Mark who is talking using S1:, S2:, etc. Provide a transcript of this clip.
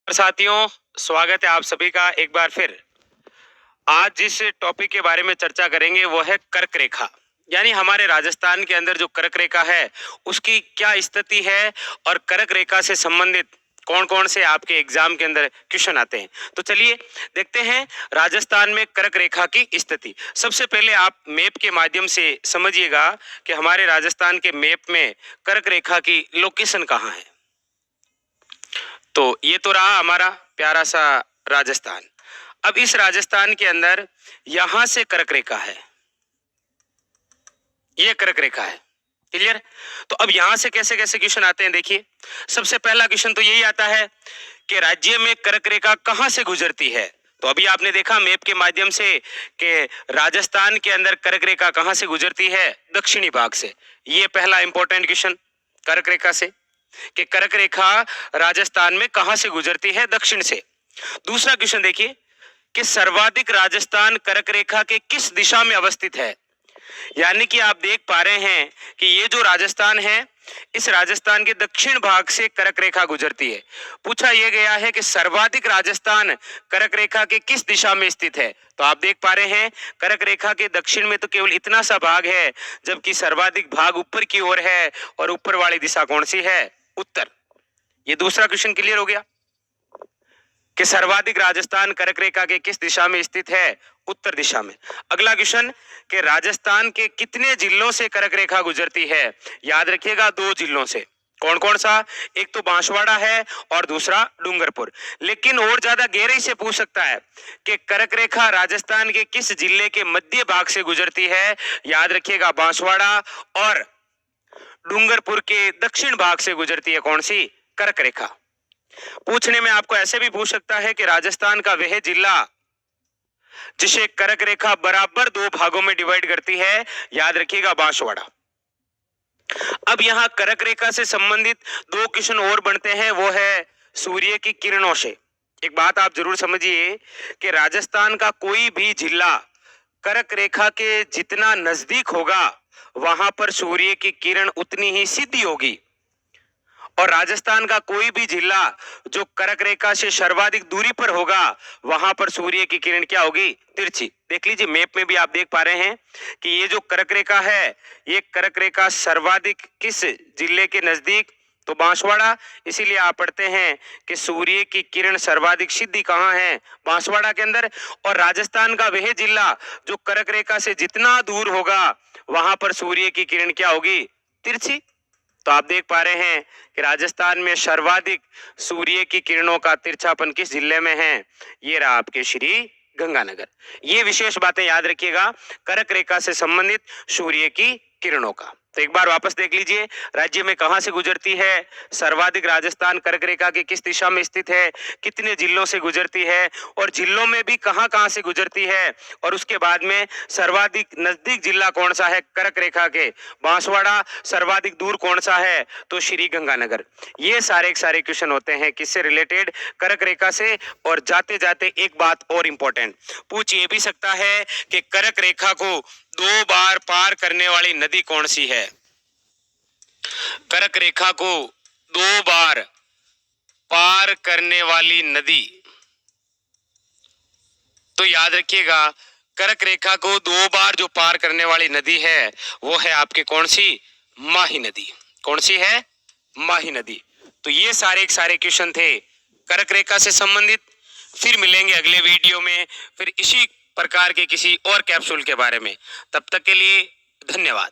S1: साथियों, स्वागत है आप सभी का एक बार फिर। आज जिस टॉपिक के बारे में चर्चा करेंगे वो है कर्क रेखा। यानी हमारे राजस्थान के अंदर जो कर्क रेखा है उसकी क्या स्थिति है और कर्क रेखा से संबंधित कौन कौन से आपके एग्जाम के अंदर क्वेश्चन आते हैं। तो चलिए देखते हैं राजस्थान में कर्क रेखा की स्थिति। सबसे पहले आप मैप के माध्यम से समझिएगा कि हमारे राजस्थान के मैप में कर्क रेखा की लोकेशन कहाँ है। तो ये तो रहा हमारा प्यारा सा राजस्थान। अब इस राजस्थान के अंदर यहां से कर्क रेखा है, ये कर्क रेखा है। क्लियर? तो अब यहां से कैसे कैसे क्वेश्चन आते हैं देखिए। सबसे पहला क्वेश्चन तो यही आता है कि राज्य में कर्क रेखा कहां से गुजरती है। तो अभी आपने देखा मैप के माध्यम से कि राजस्थान के अंदर कर्क रेखा कहां से गुजरती है, दक्षिणी भाग से। ये पहला इंपॉर्टेंट क्वेश्चन कर्क रेखा से, कि कर्क रेखा राजस्थान में कहां से गुजरती है, दक्षिण से। दूसरा क्वेश्चन देखिए कि सर्वाधिक राजस्थान कर्क रेखा के किस दिशा में अवस्थित है। यानी कि आप देख पा रहे हैं कि ये जो राजस्थान है, इस राजस्थान के दक्षिण भाग से कर्क रेखा गुजरती है। पूछा यह गया है कि सर्वाधिक राजस्थान कर्क रेखा के किस दिशा में स्थित है। तो आप देख पा रहे हैं कर्क रेखा के दक्षिण में तो केवल इतना सा भाग है, जबकि सर्वाधिक भाग ऊपर की ओर है, और ऊपर वाली दिशा कौन सी है, उत्तर। ये दूसरा क्वेश्चन क्लियर हो गया कि सर्वाधिक राजस्थान कर्क रेखा के किस दिशा में स्थित है, उत्तर दिशा में। अगला क्वेश्चन कि राजस्थान के कितने जिलों से कर्क रेखा गुजरती है। याद रखिएगा 2 जिलों से। कौन कौन सा, एक तो बांसवाड़ा है और दूसरा डूंगरपुर। लेकिन और ज्यादा गहराई से पूछ सकता है कि कर्क रेखा राजस्थान के किस जिले के मध्य भाग से गुजरती है। याद रखिएगा बांसवाड़ा और डूंगरपुर के दक्षिण भाग से गुजरती है कौन सी, कर्क रेखा। पूछने में आपको ऐसे भी पूछ सकता है कि राजस्थान का वह जिला जिसे कर्क रेखा बराबर 2 भागों में डिवाइड करती है। याद रखिएगा बांसवाड़ा। अब यहां कर्क रेखा से संबंधित 2 क्वेश्चन और बनते हैं, वो है सूर्य की किरणों से। एक बात आप जरूर समझिए कि राजस्थान का कोई भी जिला कर्क रेखा के जितना नजदीक होगा वहां पर सूर्य की किरण उतनी ही सीधी होगी, और राजस्थान का कोई भी जिला जो कर्क रेखा से सर्वाधिक दूरी पर होगा वहां पर सूर्य की किरण क्या होगी, तिरछी। देख लीजिए मैप में भी आप देख पा रहे हैं कि ये जो कर्क रेखा है, ये कर्क रेखा सर्वाधिक किस जिले के नजदीक, तो बांसवाड़ा। इसीलिए आप पढ़ते हैं कि सूर्य की किरण सर्वाधिक सीधी कहां है, बांसवाड़ा के अंदर। और राजस्थान का वह जिला जो कर्क रेखा से जितना दूर होगा वहां पर सूर्य की किरण क्या होगी, तिरछी। तो आप देख पा रहे हैं कि राजस्थान में सर्वाधिक सूर्य की किरणों का तिरछापन किस जिले में है, ये रहा आपके श्री गंगानगर। ये विशेष बातें याद रखिएगा कर्क रेखा से संबंधित सूर्य की किरणों का। तो एक बार वापस देख लीजिए, राज्य में कहां से गुजरती है, सर्वाधिक राजस्थान कर्क रेखा की किस दिशा में स्थित है, कितने जिलों से गुजरती है, और जिलों में भी कहां कहां से गुजरती है, और उसके बाद में सर्वाधिक नजदीक जिला कौन सा है कर्क रेखा के, बांसवाड़ा। सर्वाधिक दूर कौन सा है, तो श्री गंगानगर। ये सारे क्वेश्चन होते हैं किससे रिलेटेड, कर्क रेखा से। और जाते जाते एक बात और इंपॉर्टेंट पूछ ये भी सकता है कि कर्क रेखा को 2 बार पार करने वाली नदी कौन सी है। कर्क रेखा को 2 बार पार करने वाली नदी, तो याद रखिएगा कर्क रेखा को 2 बार जो पार करने वाली नदी है वो है आपके कौन सी, माही नदी। कौन सी है, माही नदी। तो ये सारे क्वेश्चन थे कर्क रेखा से संबंधित। फिर मिलेंगे अगले वीडियो में, फिर इसी प्रकार के किसी और कैप्सूल के बारे में। तब तक के लिए धन्यवाद।